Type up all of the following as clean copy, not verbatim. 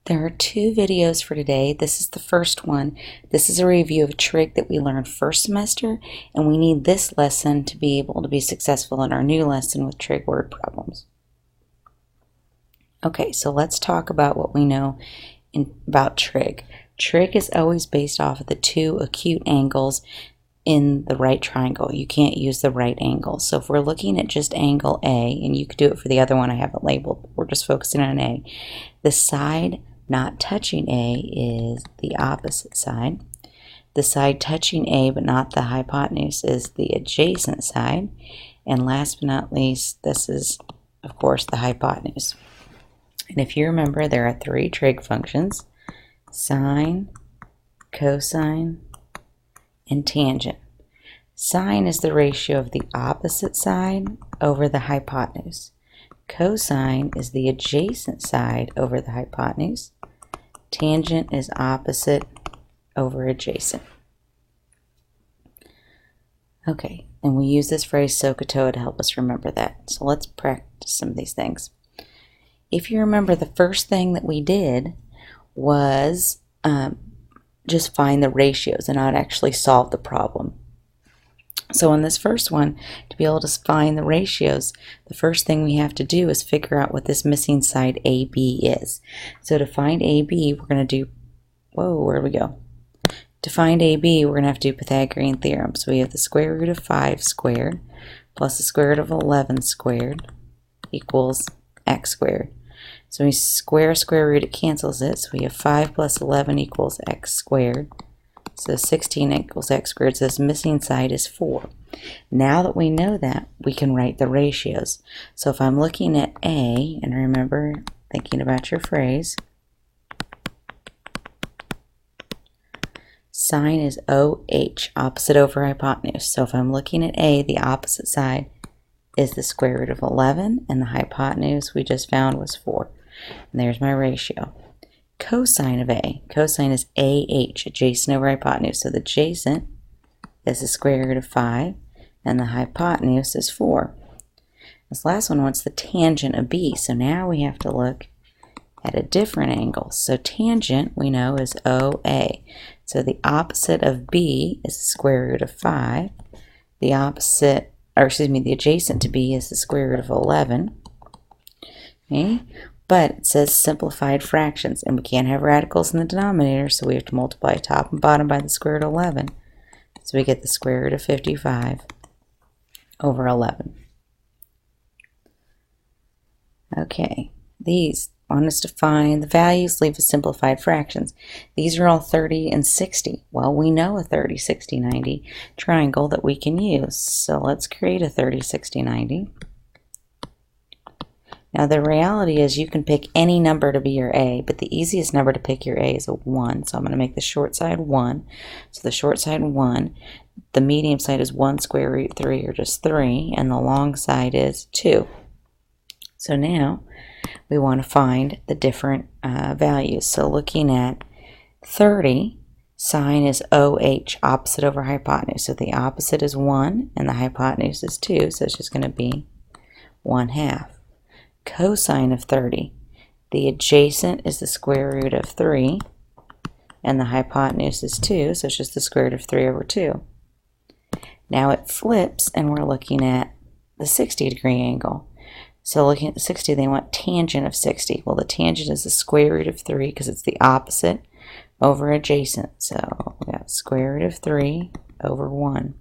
There are two videos for today. This is the first one. This is a review of a trig that we learned first semester, and we need this lesson to be able to be successful in our new lesson with trig word problems. Okay, so let's talk about what we know about trig. Trig is always based off of the two acute angles in the right triangle. You can't use the right angle. So if we're looking at just angle A, and you could do it for the other one I haven't labeled, but we're just focusing on A, the side not touching A is the opposite side. The side touching A but not the hypotenuse is the adjacent side. And last but not least, this is, of course, the hypotenuse. And if you remember, there are three trig functions: sine, cosine, and tangent. Sine is the ratio of the opposite side over the hypotenuse. Cosine is the adjacent side over the hypotenuse. Tangent is opposite over adjacent. Okay, and we use this phrase SOHCAHTOA to help us remember that. So let's practice some of these things. If you remember, the first thing that we did was just find the ratios and not actually solve the problem. So in this first one, to be able to find the ratios, the first thing we have to do is figure out what this missing side AB is. So to find AB, we're going to do, where do we go? To find AB, we're going to have to do Pythagorean theorem. So we have the square root of 5 squared plus the square root of 11 squared equals x squared. So when we square root, it cancels it. So we have 5 plus 11 equals x squared. So 16 equals x squared. So this missing side is 4. Now that we know that, we can write the ratios. So if I'm looking at A, and remember, thinking about your phrase, sine is OH, opposite over hypotenuse. So if I'm looking at A, the opposite side is the square root of 11, and the hypotenuse we just found was 4. And there's my ratio. Cosine of A. Cosine is AH, adjacent over hypotenuse. So the adjacent is the square root of 5, and the hypotenuse is 4. This last one wants the tangent of B. So now we have to look at a different angle. So tangent, we know, is OA. So the opposite of B is the square root of 5. The adjacent to B is the square root of 11. Okay? But it says simplified fractions, and we can't have radicals in the denominator, so we have to multiply top and bottom by the square root of 11. So we get the square root of 55 over 11. Okay, these want us to find the values, leave us simplified fractions. These are all 30 and 60. Well, we know a 30, 60, 90 triangle that we can use. So let's create a 30, 60, 90. Now the reality is you can pick any number to be your A, but the easiest number to pick your A is a 1. So I'm going to make the short side 1. So the short side 1, the medium side is 1 square root 3, or just 3, and the long side is 2. So now we want to find the different values. So looking at 30, sine is OH, opposite over hypotenuse. So the opposite is 1, and the hypotenuse is 2, so it's just going to be 1/2. Cosine of 30, the adjacent is the square root of 3, and the hypotenuse is 2, so it's just the square root of 3 over 2. Now it flips, and we're looking at the 60-degree angle. So looking at the 60, they want tangent of 60. Well, the tangent is the square root of 3 because it's the opposite over adjacent. So we got square root of 3 over 1.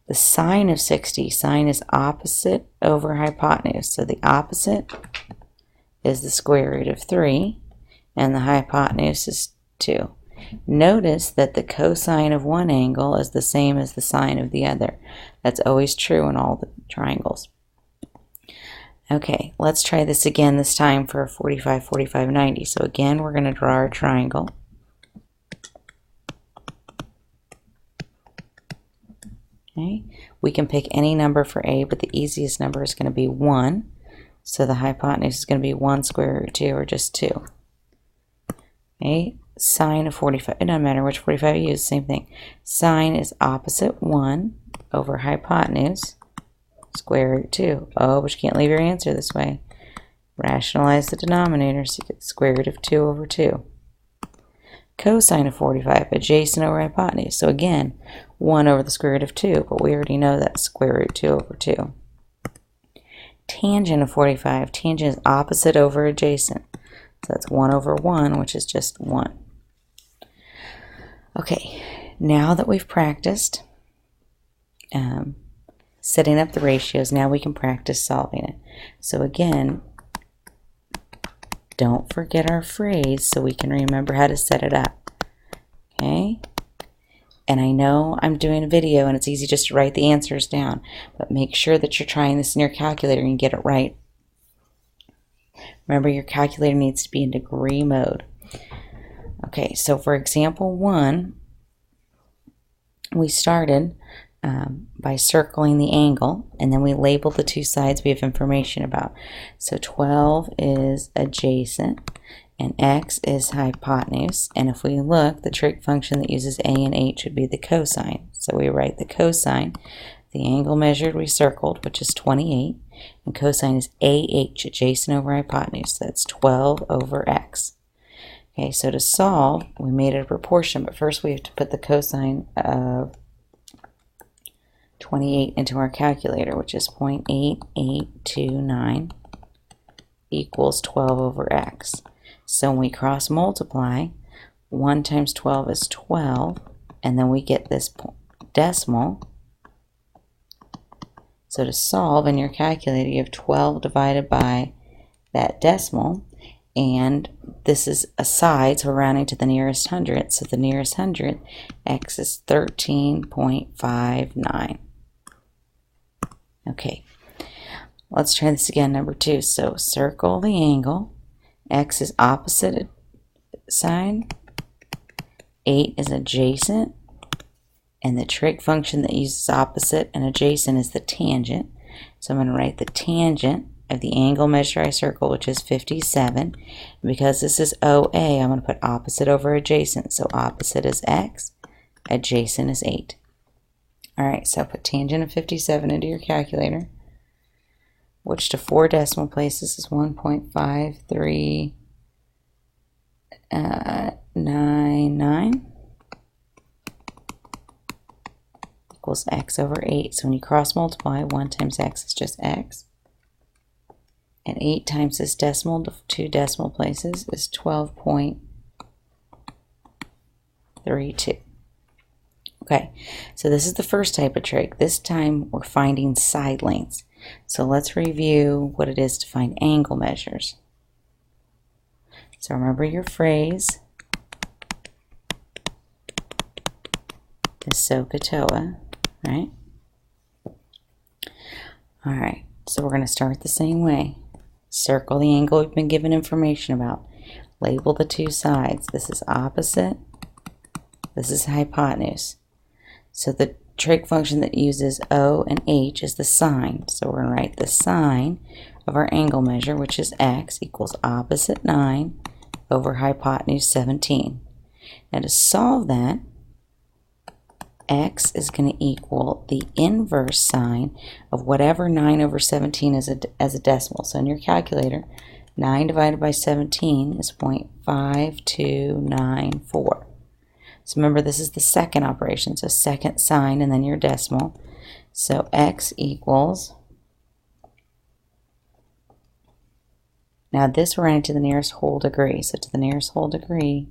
The sine of 60, sine is opposite over hypotenuse. So the opposite is the square root of 3, and the hypotenuse is 2. Notice that the cosine of one angle is the same as the sine of the other. That's always true in all the triangles. Okay, let's try this again, this time for 45, 45, 90. So again, we're going to draw our triangle. Okay. We can pick any number for A, but the easiest number is going to be 1. So the hypotenuse is going to be 1 square root 2, or just 2. Okay. Sine of 45, it doesn't matter which 45 you use, same thing. Sine is opposite 1 over hypotenuse, square root 2. Oh, but you can't leave your answer this way. Rationalize the denominator, so you get the square root of 2 over 2. Cosine of 45, adjacent over hypotenuse. So again, 1 over the square root of 2, but we already know that's square root 2 over 2. Tangent of 45, tangent is opposite over adjacent. So that's 1 over 1, which is just 1. Okay, now that we've practiced setting up the ratios, now we can practice solving it. So again, don't forget our phrase so we can remember how to set it up. Okay? And I know I'm doing a video and it's easy just to write the answers down, but make sure that you're trying this in your calculator and get it right. Remember, your calculator needs to be in degree mode. Okay, so for example 1, we started by circling the angle, and then we labeled the two sides we have information about. So 12 is adjacent, and x is hypotenuse. And if we look, the trig function that uses a and h would be the cosine. So we write the cosine, the angle measured we circled, which is 28, and cosine is AH, adjacent over hypotenuse. So that's 12 over x. Okay, so to solve, we made it a proportion, but first we have to put the cosine of 28 into our calculator, which is 0.8829 equals 12 over x. So when we cross multiply, 1 times 12 is 12, and then we get this decimal. So to solve in your calculator, you have 12 divided by that decimal, and this is a side, so we're rounding to the nearest hundredth. So the nearest hundredth, x is 13.59. Okay, let's try this again, number 2. So circle the angle, x is opposite side, 8 is adjacent, and the trig function that uses opposite and adjacent is the tangent. So I'm going to write the tangent of the angle measure I circle, which is 57. Because this is OA, I'm going to put opposite over adjacent. So opposite is x, adjacent is 8. Alright, so put tangent of 57 into your calculator, which to 4 decimal places is 1.5399 equals x over 8. So when you cross multiply, 1 times x is just x. And 8 times this decimal to 2 decimal places is 12.32. Okay, so this is the first type of trig. This time we're finding side lengths. So let's review what it is to find angle measures. So remember your phrase is SOHCAHTOA, right? Alright, so we're going to start the same way. Circle the angle we've been given information about. Label the two sides. This is opposite, this is hypotenuse. So the trig function that uses O and H is the sine. So we're going to write the sine of our angle measure, which is x, equals opposite 9 over hypotenuse 17. Now to solve that, x is going to equal the inverse sine of whatever 9 over 17 is as a decimal. So in your calculator, 9 divided by 17 is 0.5294. So remember, this is the second operation, so second sine and then your decimal. So x equals, now this we're running to the nearest whole degree. So to the nearest whole degree,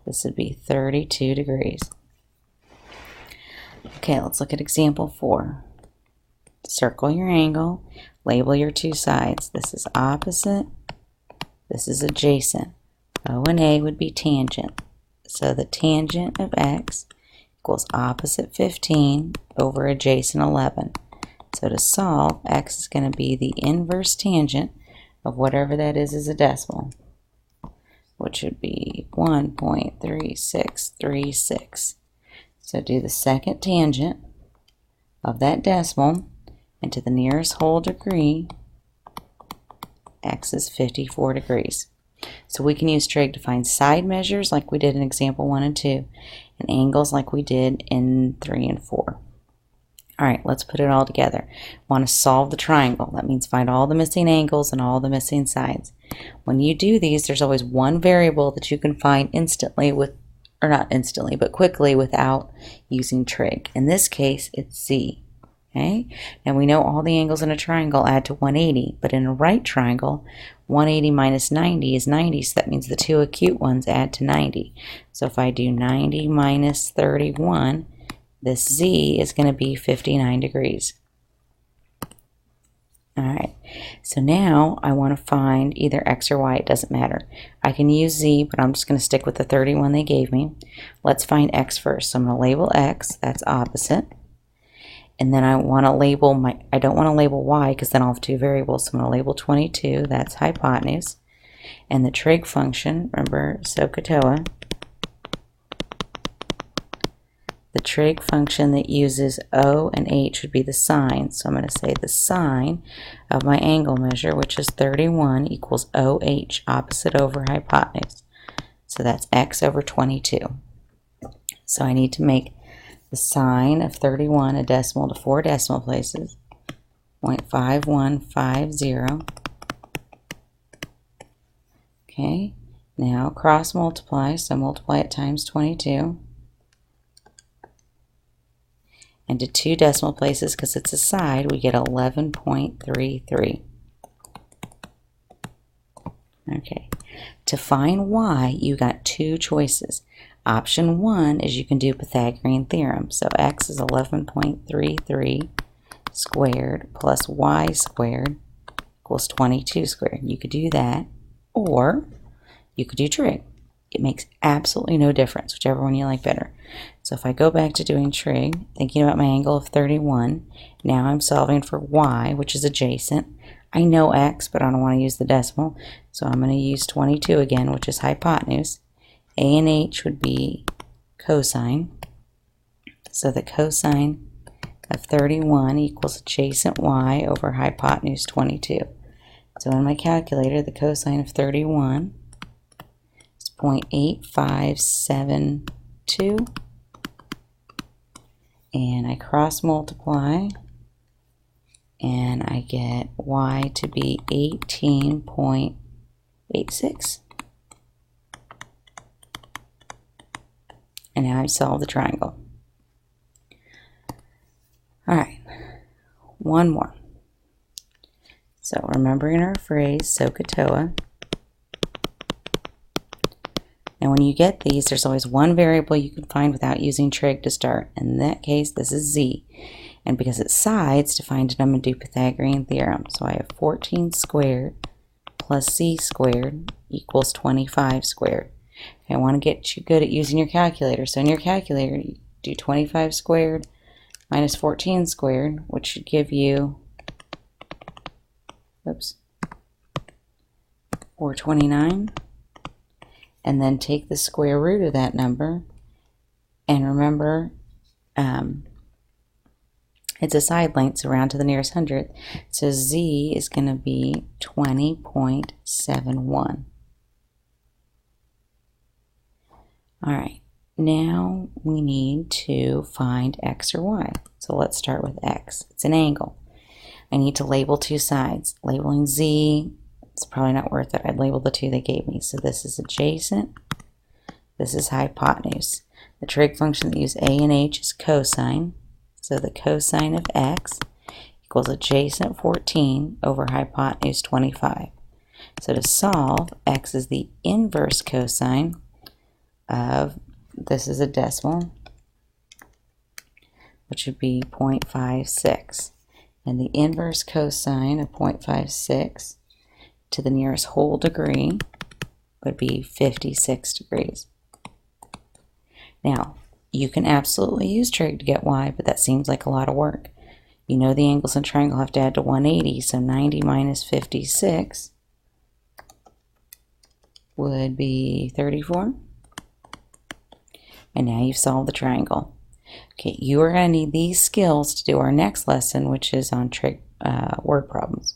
this would be 32 degrees. Okay, let's look at example 4. Circle your angle, label your two sides. This is opposite, this is adjacent. O and A would be tangent. So the tangent of x equals opposite 15 over adjacent 11. So to solve, x is going to be the inverse tangent of whatever that is as a decimal, which would be 1.3636. So do the second tangent of that decimal, and to the nearest whole degree, x is 54 degrees. So we can use trig to find side measures like we did in example 1 and 2, and angles like we did in 3 and 4. All right, let's put it all together. Want to solve the triangle. That means find all the missing angles and all the missing sides. When you do these, there's always one variable that you can find instantly with, or not instantly, but quickly without using trig. In this case, it's z. Okay? Now we know all the angles in a triangle add to 180, but in a right triangle, 180 minus 90 is 90, so that means the two acute ones add to 90. So if I do 90 minus 31, this z is going to be 59 degrees. Alright, so now I want to find either x or y, it doesn't matter. I can use z, but I'm just going to stick with the 31 they gave me. Let's find x first. So I'm going to label x, that's opposite. And then I want to label I don't want to label y because then I'll have two variables. So I'm going to label 22, that's hypotenuse. And the trig function, remember SOHCAHTOA, the trig function that uses O and H would be the sine. So I'm going to say the sine of my angle measure, which is 31, equals OH, opposite over hypotenuse. So that's x over 22. So I need to make the sine of 31 a decimal to 4 decimal places, 0.5150. Okay, now cross multiply, so multiply it times 22. And to 2 decimal places, because it's a side, we get 11.33. Okay, to find y, you got two choices. Option 1 is you can do Pythagorean theorem. So x is 11.33 squared plus y squared equals 22 squared. You could do that, or you could do trig. It makes absolutely no difference, whichever one you like better. So if I go back to doing trig, thinking about my angle of 31, now I'm solving for y, which is adjacent. I know x, but I don't want to use the decimal, so I'm going to use 22 again, which is hypotenuse. A and h would be cosine. So the cosine of 31 equals adjacent y over hypotenuse 22. So in my calculator, the cosine of 31 is 0.8572. And I cross multiply, and I get y to be 18.86. And now I've solved the triangle. All right, one more. So remembering our phrase, SOHCAHTOA. Now when you get these, there's always one variable you can find without using trig to start. In that case, this is z. And because it's sides, to find it, I'm going to do Pythagorean theorem. So I have 14 squared plus c squared equals 25 squared. Okay, I want to get you good at using your calculator. So in your calculator, you do 25 squared minus 14 squared, which should give you, oops, 429. And then take the square root of that number, and remember it's a side length, so round to the nearest hundredth, so z is going to be 20.71. Alright, now we need to find x or y. So let's start with x. It's an angle. I need to label two sides. Labeling z, it's probably not worth it. I'd label the two they gave me. So this is adjacent, this is hypotenuse. The trig function that use a and h is cosine. So the cosine of x equals adjacent 14 over hypotenuse 25. So to solve, x is the inverse cosine of, this is a decimal, which would be 0.56. And the inverse cosine of 0.56 to the nearest whole degree would be 56 degrees. Now, you can absolutely use trig to get y, but that seems like a lot of work. You know the angles in a triangle have to add to 180, so 90 minus 56 would be 34. And now you've solved the triangle. Okay, you are going to need these skills to do our next lesson, which is on trig word problems.